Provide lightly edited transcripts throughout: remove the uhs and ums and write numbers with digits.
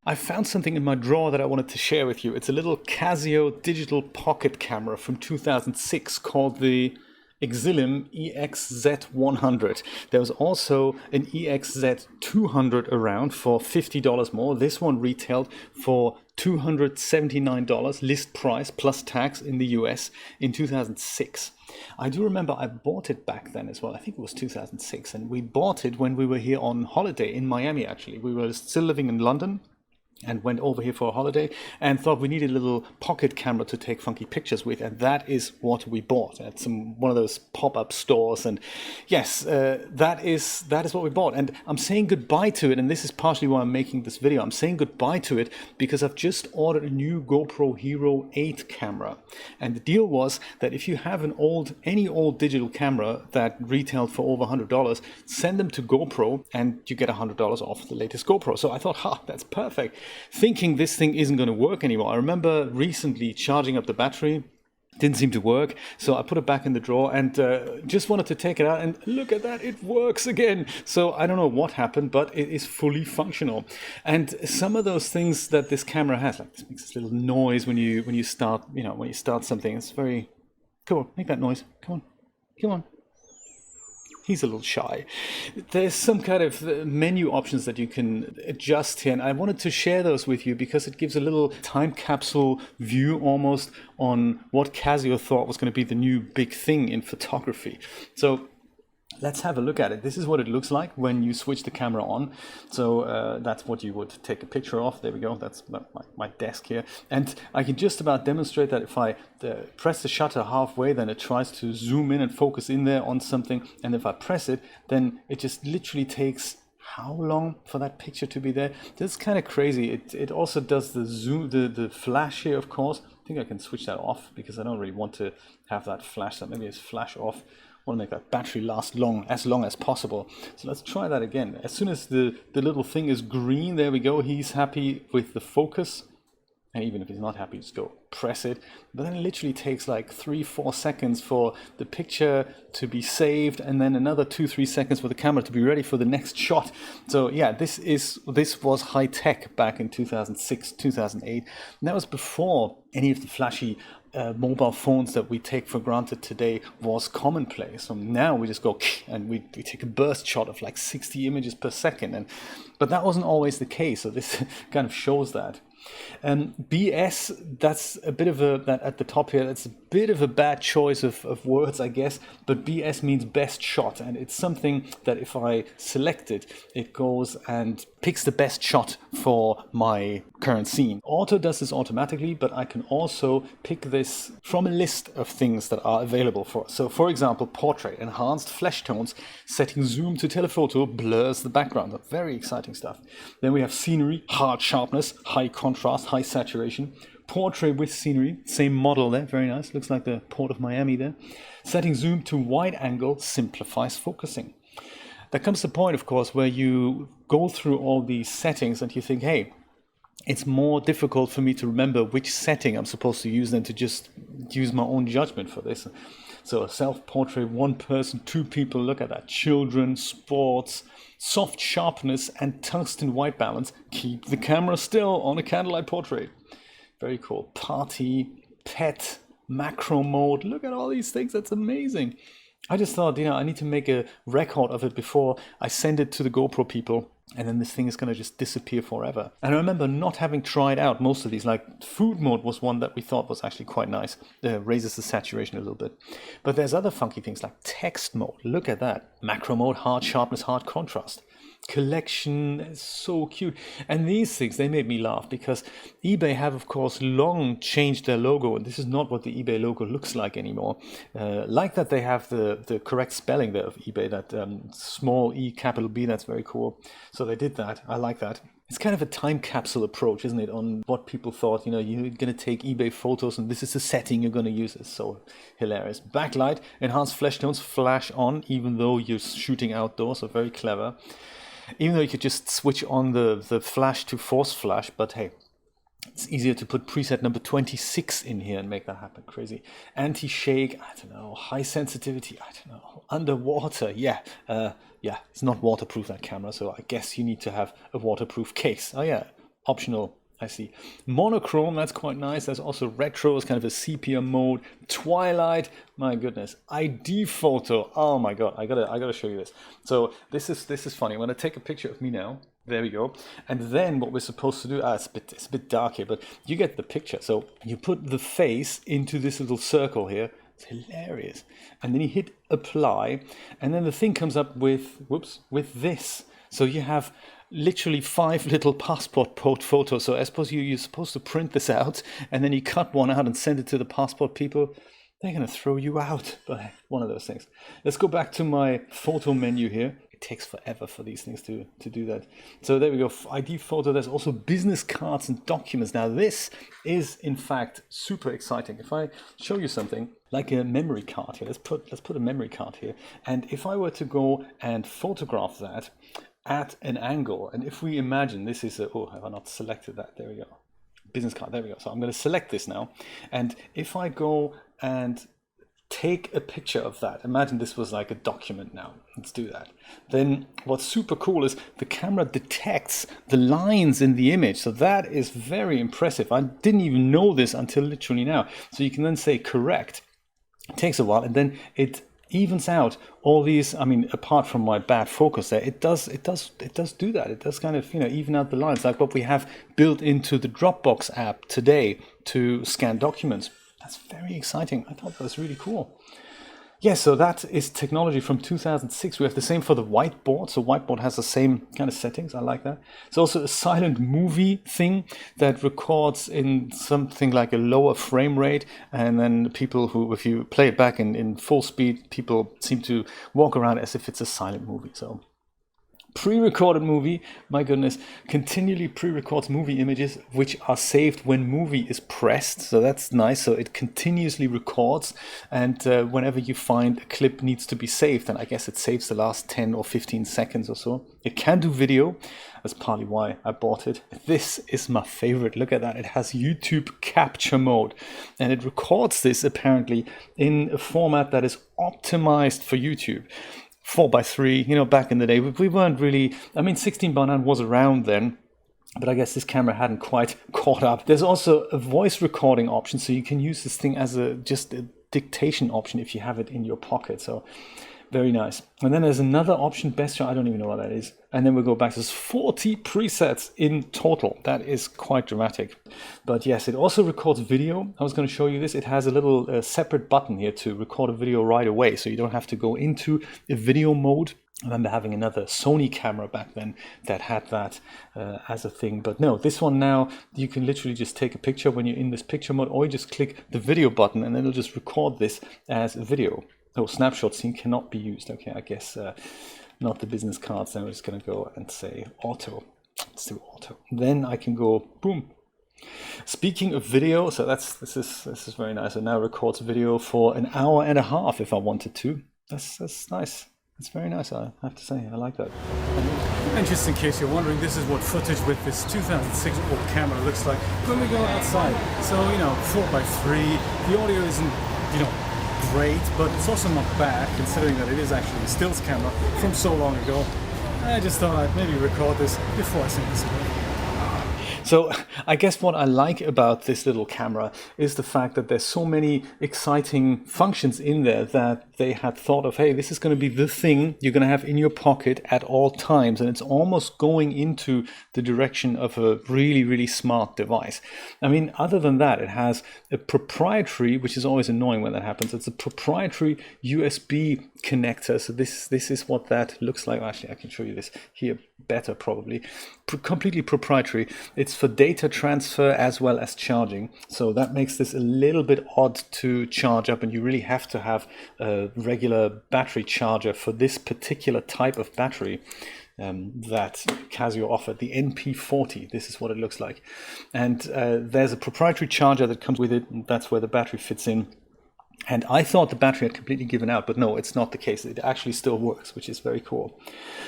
I found something in my drawer that I wanted to share with you. It's a little Casio digital pocket camera from 2006 called the EXILIM EX Z-100. There was also an EX-Z200 around for $50 more. This one retailed for $279 list price plus tax in the US in 2006. I do remember I bought it back then as well. I think it was 2006, and we bought it when we were here on holiday in Miami. Actually, we were still living in London and went over here for a holiday and thought we needed a little pocket camera to take funky pictures with, and that is what we bought at one of those pop-up stores. And yes, that is what we bought, and I'm saying goodbye to it, and this is partially why I'm making this video. I'm saying goodbye to it because I've just ordered a new GoPro Hero 8 camera, and the deal was that if you have any old digital camera that retailed for over $100, send them to GoPro and you get $100 off the latest GoPro. So I thought, that's perfect. Thinking this thing isn't going to work anymore. I remember recently charging up the battery, didn't seem to work, so I put it back in the drawer and just wanted to take it out, and look at that, it works again. So I don't know what happened, but it is fully functional. And some of those things that this camera has, like this makes this little noise when you start something. It's very, come on, make that noise. Come on. He's a little shy. There's some kind of menu options that you can adjust here, and I wanted to share those with you because it gives a little time capsule view almost on what Casio thought was going to be the new big thing in photography. So let's have a look at it. This is what it looks like when you switch the camera on. So that's what you would take a picture of. There we go. That's my desk here. And I can just about demonstrate that if I press the shutter halfway, then it tries to zoom in and focus in there on something. And if I press it, then it just literally takes how long for that picture to be there? That's kind of crazy. It also does the zoom, the flash here, of course. I think I can switch that off because I don't really want to have that flash. So maybe it's flash off. I want to make that battery last as long as possible. So let's try that again. As soon as the little thing is green, there we go. He's happy with the focus. And even if he's not happy, just go press it. But then it literally takes like 3-4 seconds for the picture to be saved, and then another 2-3 seconds for the camera to be ready for the next shot. So yeah, this was high tech back in 2006, 2008. And that was before any of the flashy mobile phones that we take for granted today was commonplace. So now we just go and we take a burst shot of like 60 images per second. But that wasn't always the case. So this kind of shows that. BS, that's a bit of that at the top here, that's a bit of a bad choice of words, I guess, but BS means best shot, and it's something that if I select it, it goes and picks the best shot for my current scene. Auto does this automatically, but I can also pick this from a list of things that are available for us. So for example, portrait, enhanced flesh tones, setting zoom to telephoto blurs the background. That's very exciting stuff. Then we have scenery, hard sharpness, high contrast, high saturation. Portrait with scenery, same model there, very nice. Looks like the Port of Miami there. Setting zoom to wide angle simplifies focusing. There comes the point, of course, where you go through all these settings and you think, hey, it's more difficult for me to remember which setting I'm supposed to use than to just use my own judgment for this. So a self-portrait, one person, two people, look at that. Children, sports, soft sharpness, and tungsten white balance. Keep the camera still on a candlelight portrait. Very cool. Party, pet, macro mode. Look at all these things. That's amazing. I just thought, I need to make a record of it before I send it to the GoPro people. And then this thing is going to just disappear forever. And I remember not having tried out most of these. Like food mode was one that we thought was actually quite nice. Raises the saturation a little bit. But there's other funky things like text mode. Look at that. Macro mode, hard sharpness, hard contrast. Collection is so cute. And these things, they made me laugh because eBay have, of course, long changed their logo. And this is not what the eBay logo looks like anymore. Like that they have the correct spelling there of eBay, that small e, capital B. That's very cool. So they did that. I like that. It's kind of a time capsule approach, isn't it, on what people thought, you're going to take eBay photos and this is the setting you're going to use. It's so hilarious. Backlight, enhanced flash tones, flash on, even though you're shooting outdoors, so very clever. Even though you could just switch on the flash to force flash, but hey, it's easier to put preset number 26 in here and make that happen. Crazy. Anti-shake, I don't know. High sensitivity, I don't know. Underwater, yeah, it's not waterproof, that camera, so I guess you need to have a waterproof case. Oh yeah, optional. I see. Monochrome, that's quite nice. There's also retro, it's kind of a sepia mode. Twilight, my goodness. ID photo, oh my god, I gotta show you this. So this is funny. I'm gonna take a picture of me now. There we go. And then what we're supposed to do, it's a bit dark here, but you get the picture. So you put the face into this little circle here. It's hilarious. And then you hit apply, and then the thing comes up with, whoops, with this. So you have literally 5 little passport photos. So I suppose you're supposed to print this out, and then you cut one out and send it to the passport people. They're going to throw you out by one of those things. Let's go back to my photo menu here. It takes forever for these things to do that. So there we go, ID photo. There's also business cards and documents. Now this is in fact super exciting. If I show you something like a memory card here, let's put a memory card here. And if I were to go and photograph that at an angle, and if we imagine this is a, oh, have I not selected that? There we go. Business card, there we go. So I'm going to select this now. And if I go and take a picture of that, imagine this was like a document now. Let's do that. Then what's super cool is the camera detects the lines in the image. So that is very impressive. I didn't even know this until literally now. So you can then say correct. It takes a while, and then it evens out all these. I mean, apart from my bad focus there, it does do that. It does kind of, you know, even out the lines, like what we have built into the Dropbox app today to scan documents. That's very exciting. I thought that was really cool. Yeah, so that is technology from 2006. We have the same for the whiteboard. So whiteboard has the same kind of settings. I like that. It's also a silent movie thing that records in something like a lower frame rate. And then people who, if you play it back in full speed, people seem to walk around as if it's a silent movie. So pre-recorded movie, my goodness, continually pre-records movie images which are saved when movie is pressed. So that's nice. So it continuously records, and whenever you find a clip needs to be saved, and I guess it saves the last 10 or 15 seconds or so. It can do video. That's partly why I bought it. This is my favorite. Look at that. It has YouTube capture mode, and it records this apparently in a format that is optimized for YouTube. 4:3, you know, back in the day, we weren't really, I mean, 16:9 was around then, but I guess this camera hadn't quite caught up. There's also a voice recording option, so you can use this thing as just a dictation option if you have it in your pocket. So very nice. And then there's another option, best shot, I don't even know what that is. And then we'll go back to 40 presets in total. That is quite dramatic. But yes, it also records video. I was going to show you this. It has a little separate button here to record a video right away. So you don't have to go into a video mode. I remember having another Sony camera back then that had that as a thing. But no, this one now, you can literally just take a picture when you're in this picture mode, or you just click the video button and then it'll just record this as a video. Oh, snapshot scene cannot be used. Okay, I guess not the business cards. Then we're just going to go and say auto. Let's do auto. Then I can go boom. Speaking of video, so this is very nice. It now records video for an hour and a half if I wanted to. That's nice. It's very nice, I have to say. I like that. And just in case you're wondering, this is what footage with this 2006 old camera looks like when we go outside. So, you know, 4:3. The audio isn't, you know, great, but it's also not bad considering that it is actually a stills camera from so long ago. I just thought I'd maybe record this before I send this away. So I guess what I like about this little camera is the fact that there's so many exciting functions in there that they had thought of, hey, this is going to be the thing you're going to have in your pocket at all times. And it's almost going into the direction of a really, really smart device. I mean, other than that, it has a proprietary, which is always annoying when that happens. It's a proprietary USB connector. So this is what that looks like. Actually, I can show you this here better probably. Completely proprietary. It's for data transfer as well as charging. So that makes this a little bit odd to charge up, and you really have to have a regular battery charger for this particular type of battery that Casio offered, the NP40. This is what it looks like. And there's a proprietary charger that comes with it, and that's where the battery fits in. And I thought the battery had completely given out, but no, it's not the case. It actually still works, which is very cool.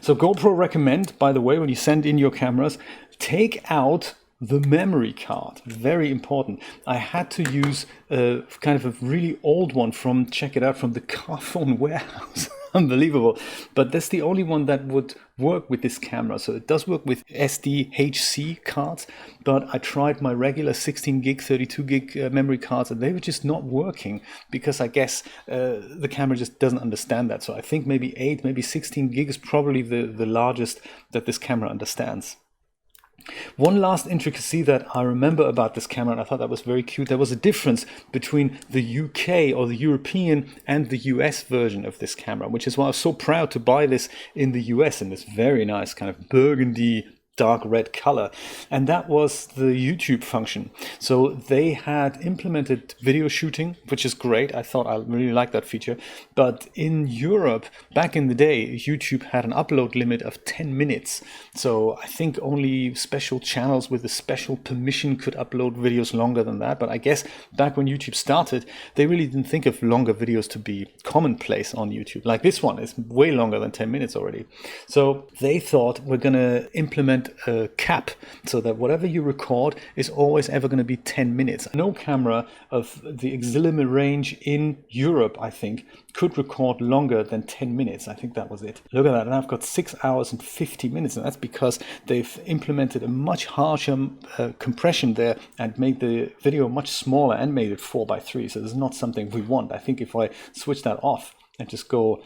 So GoPro recommend, by the way, when you send in your cameras, take out the memory card. Very important. I had to use a kind of a really old one from, check it out, from the Carphone warehouse. Unbelievable. But that's the only one that would work with this camera. So it does work with SDHC cards, but I tried my regular 16 gig, 32 gig memory cards, and they were just not working because I guess the camera just doesn't understand that. So I think maybe 8, maybe 16 gig is probably the largest that this camera understands. One last intricacy that I remember about this camera, and I thought that was very cute, there was a difference between the UK or the European and the US version of this camera, which is why I was so proud to buy this in the US in this very nice kind of burgundy dark red color, and that was the YouTube function. So they had implemented video shooting, which is great. I thought I really liked that feature. But in Europe, back in the day, YouTube had an upload limit of 10 minutes. So I think only special channels with a special permission could upload videos longer than that. But I guess back when YouTube started, they really didn't think of longer videos to be commonplace on YouTube. Like this one is way longer than 10 minutes already. So they thought, we're going to implement a cap so that whatever you record is always ever going to be 10 minutes. No camera of the EXILIM range in Europe, I think, could record longer than 10 minutes. I think that was it. Look at that. And I've got 6 hours and 50 minutes. And that's because they've implemented a much harsher compression there and made the video much smaller and made it 4:3. So this is not something we want. I think if I switch that off and just go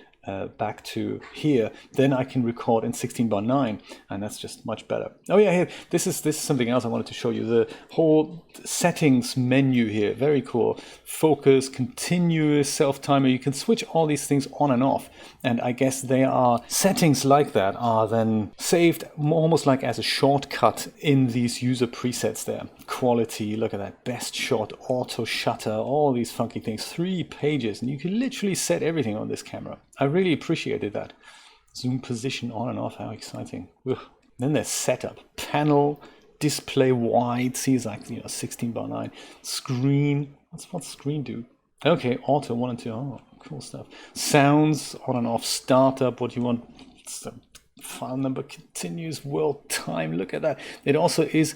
back to here, then I can record in 16:9, and that's just much better. Oh yeah, here, this is something else I wanted to show you. The whole settings menu here, very cool. Focus, continuous, self-timer. You can switch all these things on and off, and I guess they are settings like that are then saved almost like as a shortcut in these user presets there. Quality, look at that, best shot, auto shutter, all these funky things. 3 pages, and you can literally set everything on this camera. I really appreciated that. Zoom position on and off, how exciting. Ugh. Then there's setup, panel, display wide, see it's like 16:9. Screen, what's screen do? Okay, auto 1 and 2, oh, cool stuff. Sounds on and off, startup, what you want, file number continues, world time, look at that. It also is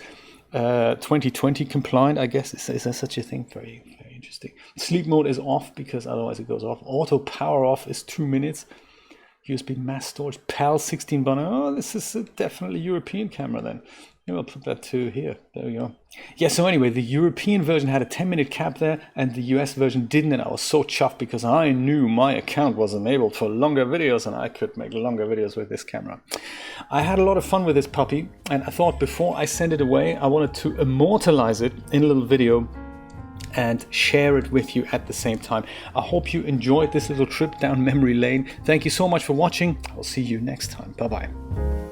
2020 compliant, I guess. Is there such a thing? Very, very interesting. Sleep mode is off because otherwise it goes off. Auto power off is 2 minutes. USB mass storage, PAL 16:9. Oh, this is a definitely European camera then. Maybe I'll put that to here. There we go. Yeah, so anyway, the European version had a 10-minute cap there and the US version didn't, and I was so chuffed because I knew my account was enabled for longer videos and I could make longer videos with this camera. I had a lot of fun with this puppy, and I thought before I send it away, I wanted to immortalize it in a little video and share it with you at the same time. I hope you enjoyed this little trip down memory lane. Thank you so much for watching. I'll see you next time. Bye-bye.